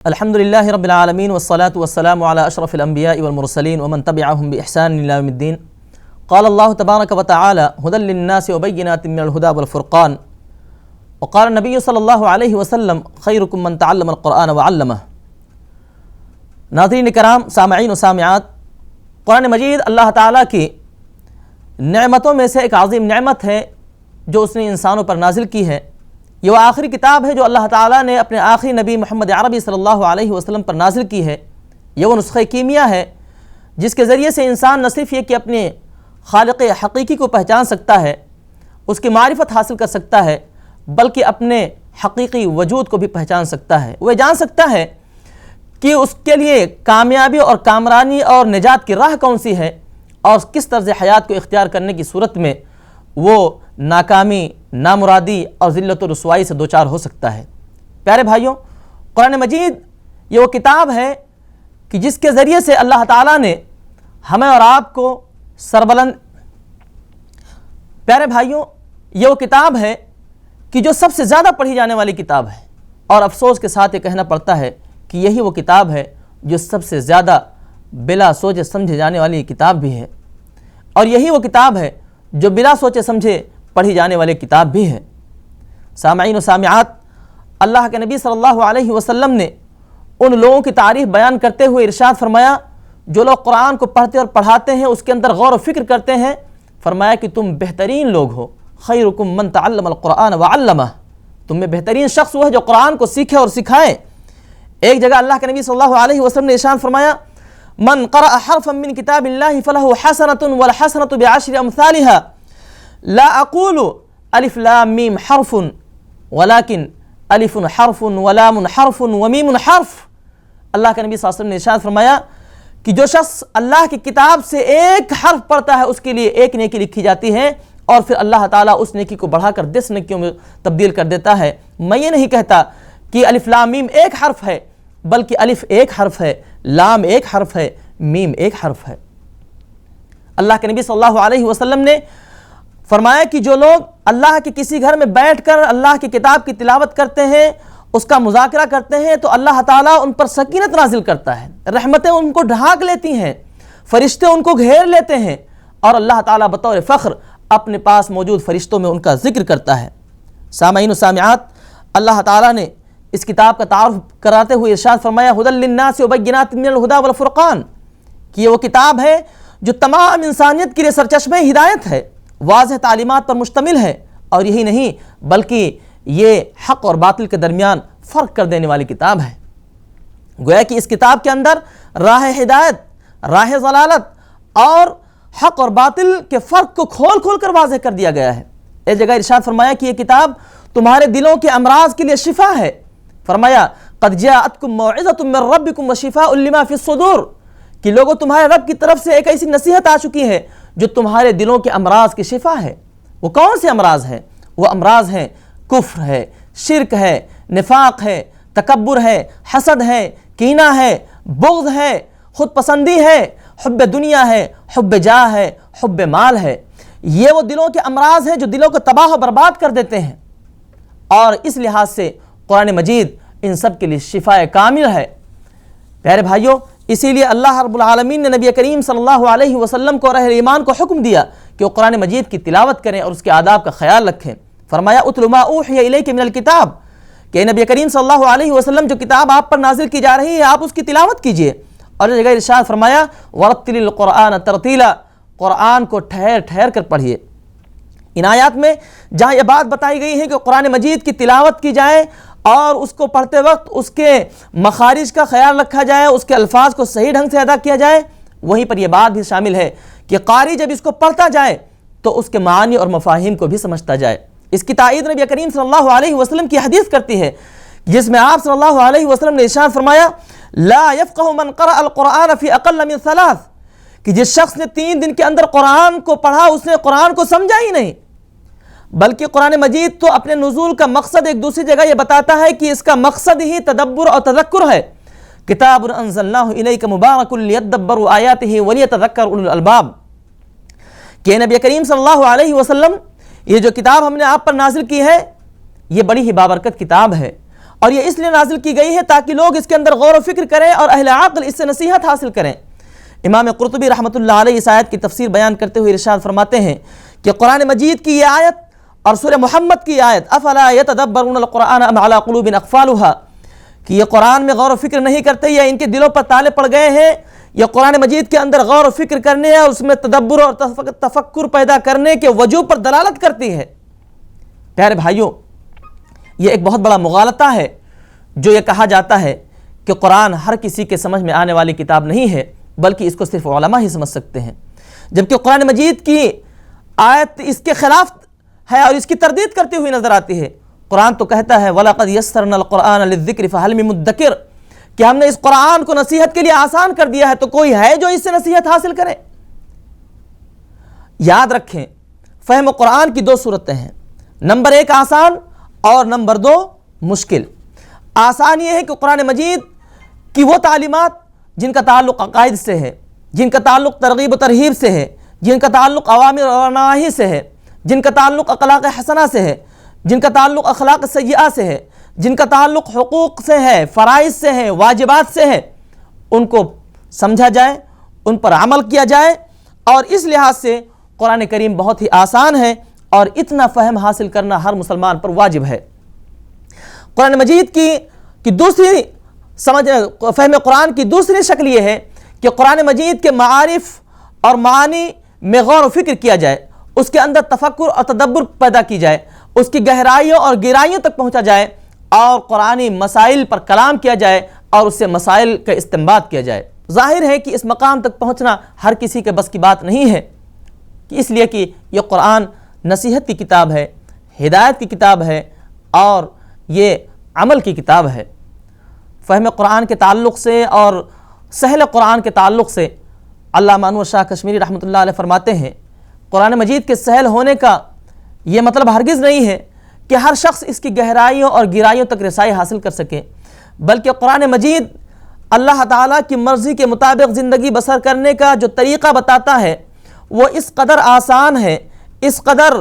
الحمد للہ رب العالمین والصلاة والسلام على اشرف الانبیاء والمرسلین ومن تبعهم باحسان الى یوم الدین. قال اللہ تبارک وتعالی هدى للناس وبینات من الهدى والفرقان. وقال النبی صلی اللہ علیہ وسلم خیرکم من تعلم القرآن وعلمہ. ناظرین کرام، سامعین و سامعات، قرآن مجید اللہ تعالیٰ کی نعمتوں میں سے ایک عظیم نعمت ہے جو اس نے انسانوں پر نازل کی ہے. یہ وہ آخری کتاب ہے جو اللہ تعالیٰ نے اپنے آخری نبی محمد عربی صلی اللہ علیہ وسلم پر نازل کی ہے. یہ وہ نسخہ کیمیا ہے جس کے ذریعے سے انسان نہ صرف یہ کہ اپنے خالق حقیقی کو پہچان سکتا ہے، اس کی معرفت حاصل کر سکتا ہے، بلکہ اپنے حقیقی وجود کو بھی پہچان سکتا ہے. وہ جان سکتا ہے کہ اس کے لیے کامیابی اور کامرانی اور نجات کی راہ کون سی ہے، اور کس طرز حیات کو اختیار کرنے کی صورت میں وہ ناکامی، نامرادی اور ذلت و رسوائی سے دوچار ہو سکتا ہے. پیارے بھائیوں، قرآن مجید یہ وہ کتاب ہے کہ جس کے ذریعے سے اللہ تعالیٰ نے ہمیں اور آپ کو سربلند پیارے بھائیوں یہ وہ کتاب ہے کہ جو سب سے زیادہ پڑھی جانے والی کتاب ہے، اور افسوس کے ساتھ یہ کہنا پڑتا ہے کہ یہی وہ کتاب ہے جو سب سے زیادہ بلا سوچے سمجھے جانے والی کتاب بھی ہے، اور یہی وہ کتاب ہے جو بلا سوچے سمجھے پڑھی جانے والی کتاب بھی ہے. سامعین و سامعات، اللہ کے نبی صلی اللہ علیہ وسلم نے ان لوگوں کی تعریف بیان کرتے ہوئے ارشاد فرمایا جو لوگ قرآن کو پڑھتے اور پڑھاتے ہیں، اس کے اندر غور و فکر کرتے ہیں. فرمایا کہ تم بہترین لوگ ہو. خیرکم من تعلم القرآن وعلمہ. تم میں بہترین شخص وہ ہے جو قرآن کو سیکھے اور سکھائے. ایک جگہ اللہ کے نبی صلی اللہ علیہ وسلم نے ارشاد فرمایا من قرأ حرفا من کتاب اللہ فلہ حسنۃ والحسنۃ بعشر امثالها لا اقول الف لام میم حرف ولكن الف حرف ولام حرف ومیم حرف. اللہ کے نبی صلی اللہ علیہ وسلم نے ارشاد فرمایا کہ جو شخص اللہ کی کتاب سے ایک حرف پڑھتا ہے اس کے لیے ایک نیکی لکھی جاتی ہے، اور پھر اللہ تعالیٰ اس نیکی کو بڑھا کر 10 نیکیوں میں تبدیل کر دیتا ہے. میں یہ نہیں کہتا کہ الف لام میم ایک حرف ہے، بلکہ الف ایک حرف ہے، لام ایک حرف ہے، میم ایک حرف ہے. اللہ کے نبی صلی اللہ علیہ وسلم نے فرمایا کہ جو لوگ اللہ کے کسی گھر میں بیٹھ کر اللہ کی کتاب کی تلاوت کرتے ہیں، اس کا مذاکرہ کرتے ہیں، تو اللہ تعالیٰ ان پر سکینت نازل کرتا ہے، رحمتیں ان کو ڈھانک لیتی ہیں، فرشتے ان کو گھیر لیتے ہیں، اور اللہ تعالیٰ بطور فخر اپنے پاس موجود فرشتوں میں ان کا ذکر کرتا ہے. سامعین و سامعات، اللہ تعالیٰ نے اس کتاب کا تعارف کراتے ہوئے ارشاد فرمایا ہدی للناس وبینات من الہدی والفرقان، کہ یہ وہ کتاب ہے جو تمام انسانیت کے لیے سرچشمہ ہدایت ہے، واضح تعلیمات پر مشتمل ہے، اور یہی نہیں بلکہ یہ حق اور باطل کے درمیان فرق کر دینے والی کتاب ہے. گویا کہ اس کتاب کے اندر راہ ہدایت، راہ ضلالت اور حق اور باطل کے فرق کو کھول کھول کر واضح کر دیا گیا ہے. ایک جگہ ارشاد فرمایا کہ یہ کتاب تمہارے دلوں کے امراض کے لیے شفا ہے. فرمایا قد جاءتکم موعظۃ من ربکم وشفاء لما فی الصدور، کہ لوگوں تمہارے رب کی طرف سے ایک ایسی نصیحت آ چکی ہے جو تمہارے دلوں کے امراض کی شفا ہے. وہ کون سے امراض ہیں؟ وہ امراض ہیں کفر ہے، شرک ہے، نفاق ہے، تکبر ہے، حسد ہے، کینہ ہے، بغض ہے، خود پسندی ہے، حب دنیا ہے، حب جاہ ہے، حب مال ہے. یہ وہ دلوں کے امراض ہیں جو دلوں کو تباہ و برباد کر دیتے ہیں، اور اس لحاظ سے قرآن مجید ان سب کے لیے شفاء کامل ہے. پیارے بھائیوں، اسی لیے اللہ رب العالمین نے نبی کریم صلی اللہ علیہ وسلم کو اور اہل ایمان کو حکم دیا کہ وہ قرآن مجید کی تلاوت کریں اور اس کے آداب کا خیال رکھیں. فرمایا اتل ما اوحی الیک من الکتاب، کہ نبی کریم صلی اللہ علیہ وسلم جو کتاب آپ پر نازل کی جا رہی ہے آپ اس کی تلاوت کیجئے. اور اس جگہ ارشاد فرمایا ورتل القرآن ترتیلا، قرآن کو ٹھہر ٹھہر کر پڑھیے. ان آیات میں جہاں یہ بات بتائی گئی ہے کہ قرآن مجید کی تلاوت کی جائے اور اس کو پڑھتے وقت اس کے مخارج کا خیال رکھا جائے، اس کے الفاظ کو صحیح ڈھنگ سے ادا کیا جائے، وہیں پر یہ بات بھی شامل ہے کہ قاری جب اس کو پڑھتا جائے تو اس کے معانی اور مفاہیم کو بھی سمجھتا جائے. اس کی تائید نبی کریم صلی اللہ علیہ وسلم کی حدیث کرتی ہے جس میں آپ صلی اللہ علیہ وسلم نے ارشاد فرمایا لا يفقه من قرأ القرآن في اقل من 3، کہ جس شخص نے 3 دن کے اندر قرآن کو پڑھا اس نے قرآن کو سمجھا ہی نہیں. بلکہ قرآن مجید تو اپنے نزول کا مقصد ایک دوسری جگہ یہ بتاتا ہے کہ اس کا مقصد ہی تدبر اور تذکر ہے. کتاب انزلناہ الیک مبارک لیدبروا آیاتہ ولیتذکر اولو الالباب، کہ نبی کریم صلی اللہ علیہ وسلم یہ جو کتاب ہم نے آپ پر نازل کی ہے یہ بڑی ہی بابرکت کتاب ہے، اور یہ اس لیے نازل کی گئی ہے تاکہ لوگ اس کے اندر غور و فکر کریں اور اہل عقل اس سے نصیحت حاصل کریں۔ امام قرطبی رحمۃ اللہ علیہ اس آیت کی تفسیر بیان کرتے ہوئے ارشاد فرماتے ہیں کہ قرآن مجید کی یہ آیت اور سورہ محمد کی آیت افلا یتدبرون القرآن ام علی قلوب اقفالها، کہ یہ قرآن میں غور و فکر نہیں کرتے یا ان کے دلوں پر تالے پڑ گئے ہیں، یا قرآن مجید کے اندر غور و فکر کرنے اور اس میں تدبر اور تفکر پیدا کرنے کے وجوہ پر دلالت کرتی ہے۔ پیارے بھائیوں، یہ ایک بہت بڑا مغالطہ ہے جو یہ کہا جاتا ہے کہ قرآن ہر کسی کے سمجھ میں آنے والی کتاب نہیں ہے، بلکہ اس کو صرف علماء ہی سمجھ سکتے ہیں، جبکہ قرآن مجید کی آیت اس کے خلاف ہے اور اس کی تردید کرتی ہوئی نظر آتی ہے۔ قرآن تو کہتا ہے وَلَقَدْ يَسَّرْنَا الْقُرْآنَ لِلذِّكْرِ فَهَلْ مِن مُدَّكِرٍ، کہ ہم نے اس قرآن کو نصیحت کے لیے آسان کر دیا ہے، تو کوئی ہے جو اس سے نصیحت حاصل کرے؟ یاد رکھیں، فہم قرآن کی دو صورتیں ہیں، نمبر 1 آسان اور نمبر 2 مشکل۔ آسان یہ ہے کہ قرآن مجید کی وہ تعلیمات جن کا تعلق عقائد سے ہے، جن کا تعلق ترغیب و ترہیب سے ہے، جن کا تعلق اوامر اور نواہی سے ہے، جن کا تعلق اخلاق حسنہ سے ہے، جن کا تعلق اخلاق سیئہ سے ہے، جن کا تعلق حقوق سے ہے، فرائض سے ہے، واجبات سے ہے، ان کو سمجھا جائے، ان پر عمل کیا جائے، اور اس لحاظ سے قرآن کریم بہت ہی آسان ہے اور اتنا فہم حاصل کرنا ہر مسلمان پر واجب ہے۔ قرآن مجید کی دوسری فہم قرآن کی دوسری شکل یہ ہے کہ قرآن مجید کے معارف اور معانی میں غور و فکر کیا جائے، اس کے اندر تفکر اور تدبر پیدا کی جائے، اس کی گہرائیوں اور گہرائیوں تک پہنچا جائے، اور قرآنی مسائل پر کلام کیا جائے اور اس سے مسائل کا استنباط کیا جائے۔ ظاہر ہے کہ اس مقام تک پہنچنا ہر کسی کے بس کی بات نہیں ہے، اس لیے کہ یہ قرآن نصیحت کی کتاب ہے، ہدایت کی کتاب ہے، اور یہ عمل کی کتاب ہے۔ فہم قرآن کے تعلق سے اور سہل قرآن کے تعلق سے علامہ انور شاہ کشمیری رحمۃ اللہ علیہ فرماتے ہیں، قرآن مجید کے سہل ہونے کا یہ مطلب ہرگز نہیں ہے کہ ہر شخص اس کی گہرائیوں اور گہرائیوں تک رسائی حاصل کر سکے، بلکہ قرآن مجید اللہ تعالیٰ کی مرضی کے مطابق زندگی بسر کرنے کا جو طریقہ بتاتا ہے وہ اس قدر آسان ہے، اس قدر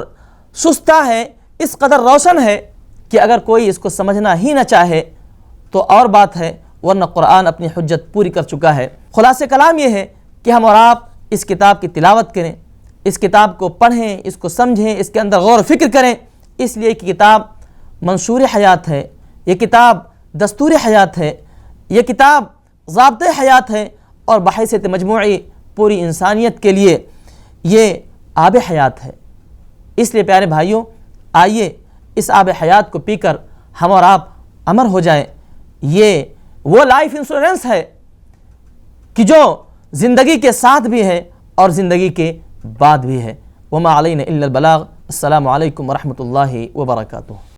شستہ ہے، اس قدر روشن ہے کہ اگر کوئی اس کو سمجھنا ہی نہ چاہے تو اور بات ہے، ورنہ قرآن اپنی حجت پوری کر چکا ہے۔ خلاصہ کلام یہ ہے کہ ہم اور آپ اس کتاب کی تلاوت کریں، اس کتاب کو پڑھیں، اس کو سمجھیں، اس کے اندر غور و فکر کریں، اس لیے کہ کتاب منشور حیات ہے، یہ کتاب دستور حیات ہے، یہ کتاب ضابط حیات ہے، اور بحیثیت مجموعی پوری انسانیت کے لیے یہ آب حیات ہے۔ اس لیے پیارے بھائیوں، آئیے اس آب حیات کو پی کر ہم اور آپ امر ہو جائیں۔ یہ وہ لائف انشورنس ہے کہ جو زندگی کے ساتھ بھی ہے اور زندگی کے بعد بھی ہے۔ وما علینا الا البلاغ۔ السلام علیکم ورحمۃ اللہ وبرکاتہ۔